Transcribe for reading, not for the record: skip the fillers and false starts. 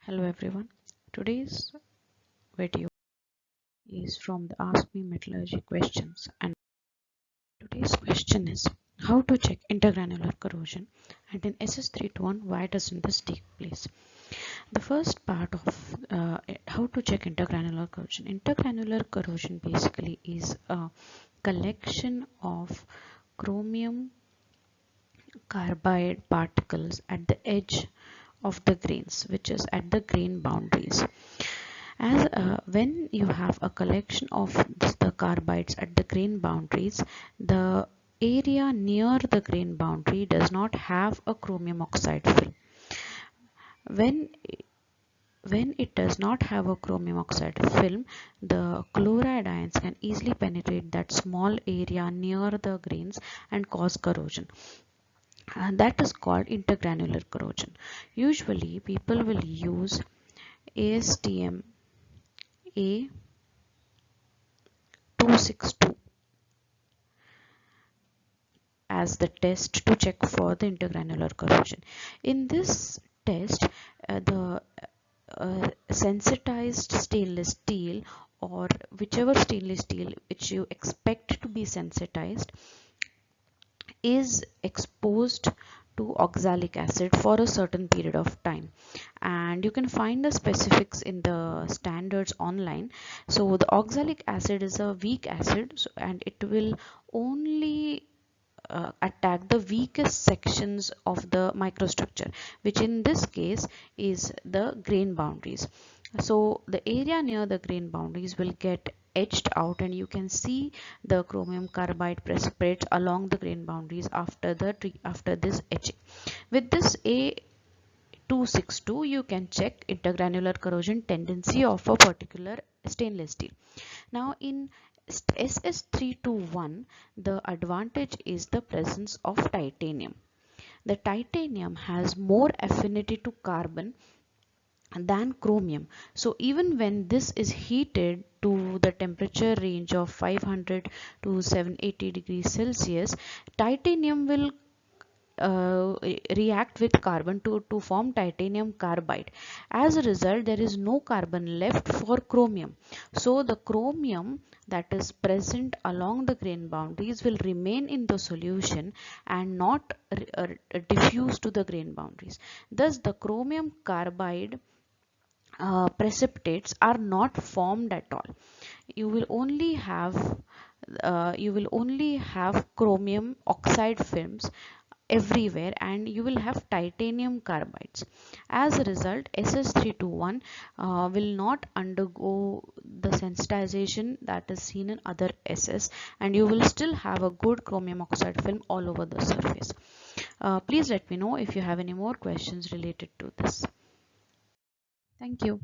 Hello everyone. Today's video is from the Askmemetallurgy questions, and today's question is how to check intergranular corrosion, and in SS321 why doesn't this take place? The first part of how to check intergranular corrosion. Intergranular corrosion basically is a collection of chromium carbide particles at the edge of the grains, which is at the grain boundaries. As when you have a collection of the carbides at the grain boundaries, the area near the grain boundary does not have a chromium oxide film. When it does not have a chromium oxide film, the chloride ions can easily penetrate that small area near the grains and cause corrosion. And that is called intergranular corrosion. Usually people will use ASTM A262 as the test to check for the intergranular corrosion. In this test, the sensitized stainless steel, or whichever stainless steel which you expect to be sensitized, is exposed to oxalic acid for a certain period of time, and you can find the specifics in the standards online. So the oxalic acid is a weak acid, and it will only attack the weakest sections of the microstructure, which in this case is the grain boundaries. So the area near the grain boundaries will get etched out, and you can see the chromium carbide precipitates along the grain boundaries after this etching. With this A262, you can check intergranular corrosion tendency of a particular stainless steel. Now in SS321, the advantage is the presence of titanium. The titanium has more affinity to carbon than chromium. So even when this is heated to the temperature range of 500 to 780 degrees Celsius, titanium will react with carbon to form titanium carbide. As a result, there is no carbon left for chromium. So the chromium that is present along the grain boundaries will remain in the solution and not diffuse to the grain boundaries. Thus, the chromium carbide precipitates are not formed at all. You will only have chromium oxide films everywhere, and you will have titanium carbides. As a result, SS321 will not undergo the sensitization that is seen in other SS, and you will still have a good chromium oxide film all over the surface. Please let me know if you have any more questions related to this. Thank you.